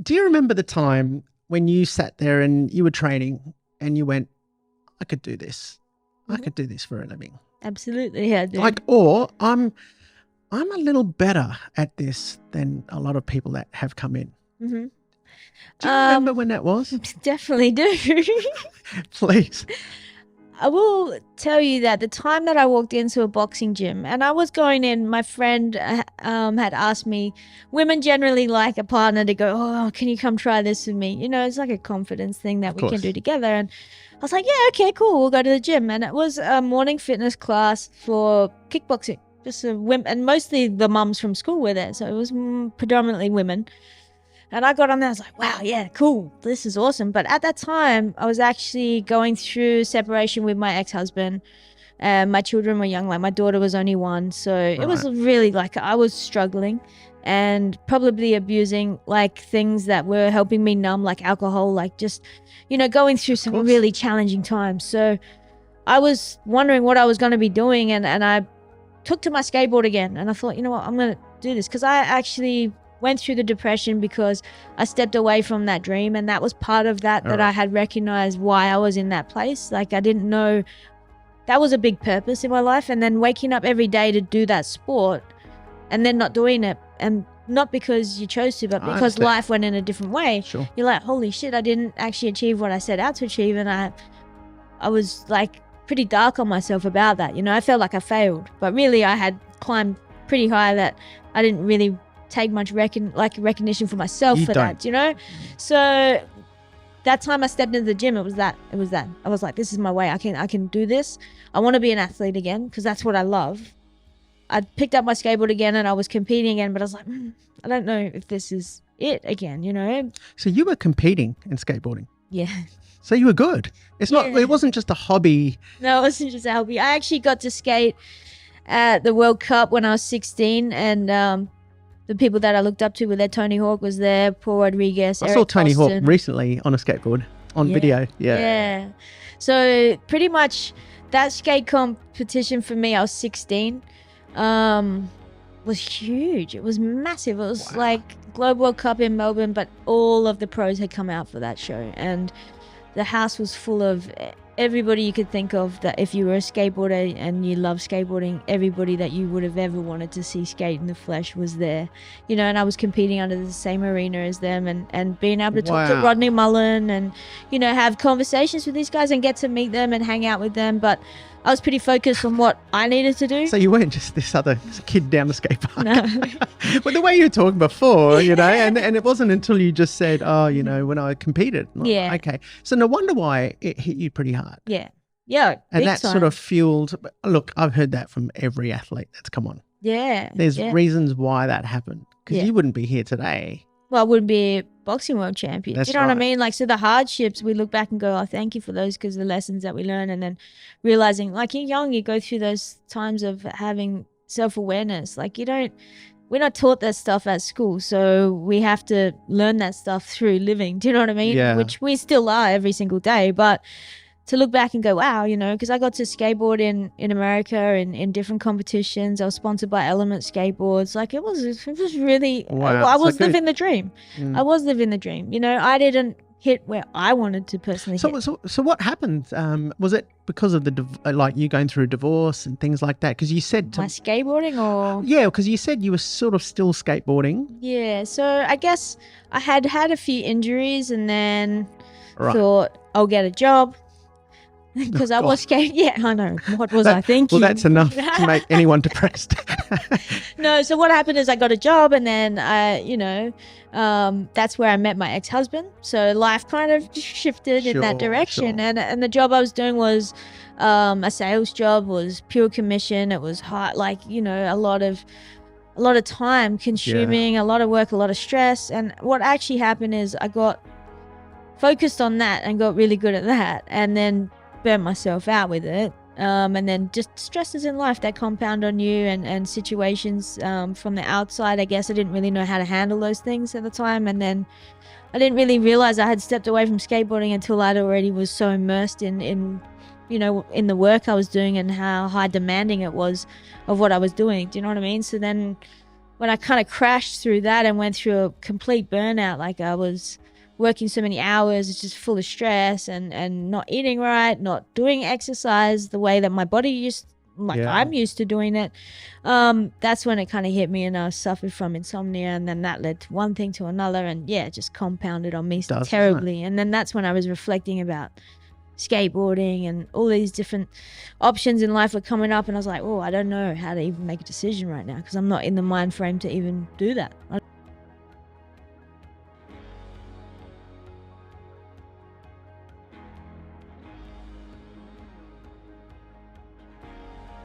Do you remember the time when you sat there and you were training and you went, I could do this. I could do this for a living. Absolutely, I do. Or I'm a little better at this than a lot of people that have come in. Mm-hmm. Do you remember when that was? Definitely do. Please. I will tell you that the time that I walked into a boxing gym and I was going in, my friend had asked me, women generally like a partner to go, oh, can you come try this with me? You know, it's like a confidence thing that we can do together. And I was like, yeah, okay, cool. We'll go to the gym. And it was a morning fitness class for kickboxing. Just women, and mostly the mums from school were there. So it was predominantly women. And I got on there, I was like, wow, yeah, cool. This is awesome. But at that time, I was actually going through separation with my ex-husband. My children were young, like my daughter was only 1. So it was really like I was struggling and probably abusing like things that were helping me numb, like alcohol, like just, you know, going through some really challenging times. So I was wondering what I was going to be doing. And I took to my skateboard again. And I thought, you know what, I'm going to do this because I actually went through the depression because I stepped away from that dream, and that was part of that I had recognized why I was in that place. Like I didn't know that was a big purpose in my life, and then waking up every day to do that sport and then not doing it, and not because you chose to, but because life went in a different way. You're like, holy shit, I didn't actually achieve what I set out to achieve, and I was like pretty dark on myself about that. You know, I felt like I failed, but really I had climbed pretty high that I didn't really take much recognition for myself for that, you know. So that time I stepped into the gym, it was that I was like, this is my way. I can do this. I want to be an athlete again because that's what I love. I picked up my skateboard again and I was competing again, but I was like, I don't know if this is it again, you know. So you were competing in skateboarding? Yeah. So you were good. It's not. It wasn't just a hobby. No, it wasn't just a hobby. I actually got to skate at the World Cup when I was 16, and the people that I looked up to were there. Tony Hawk was there, Paul Rodriguez, I saw Tony Hawk recently on a skateboard, on video. Yeah. So pretty much that skate competition for me, I was 16, was huge. It was massive. It was like Globe World Cup in Melbourne, but all of the pros had come out for that show. And the house was full of everybody you could think of, that if you were a skateboarder and you love skateboarding, everybody that you would have ever wanted to see skate in the flesh was there, you know. And I was competing under the same arena as them, and being able to talk to Rodney Mullen and, you know, have conversations with these guys and get to meet them and hang out with them. But I was pretty focused on what I needed to do. So you weren't just this other kid down the skate park. No. But the way you were talking before, you know, and it wasn't until you just said, oh, you know, when I competed. Yeah. Okay. So no wonder why it hit you pretty hard. Yeah. Yeah. And that sort of fueled, look, I've heard that from every athlete that's come on. Yeah. There's reasons why that happened, because you wouldn't be here today. Well, I wouldn't be a boxing world champion. That's you know what I mean? Like, so the hardships, we look back and go, oh, thank you for those, because the lessons that we learn, and then realizing, like, you're young, you go through those times of having self-awareness. Like, we're not taught that stuff at school, so we have to learn that stuff through living. Do you know what I mean? Yeah. Which we still are every single day, but to look back and go, wow, you know, because I got to skateboard in America and in different competitions. I was sponsored by Element Skateboards. Like, it was really, I was living the dream. I was living the dream. You know, I didn't hit where I wanted to personally hit. So what happened? Was it because of like you going through a divorce and things like that? Because you said my skateboarding, or because you said you were sort of still skateboarding. Yeah, so I guess I had a few injuries, and then thought I'll get a job. Because I was skating. Yeah, I know. What was I thinking? Well, that's enough to make anyone depressed. No, so what happened is I got a job, and then I, you know, that's where I met my ex-husband. So life kind of shifted in that direction. And the job I was doing was a sales job, was pure commission. It was hard, like, you know, a lot of time consuming, a lot of work, a lot of stress. And what actually happened is I got focused on that and got really good at that, and then burnt myself out with it, and then just stresses in life that compound on you, and situations from the outside. I guess I didn't really know how to handle those things at the time, and then I didn't really realize I had stepped away from skateboarding until I'd already was so immersed in you know, in the work I was doing and how high demanding it was of what I was doing. Do you know what I mean? So then when I kind of crashed through that and went through a complete burnout, like I was working so many hours, it's just full of stress and not eating right, not doing exercise the way that my body I'm used to doing it. That's when it kind of hit me, and I suffered from insomnia, and then that led to one thing to another, and it just compounded on me terribly. And then that's when I was reflecting about skateboarding, and all these different options in life were coming up, and I was like, oh, I don't know how to even make a decision right now, because I'm not in the mind frame to even do that.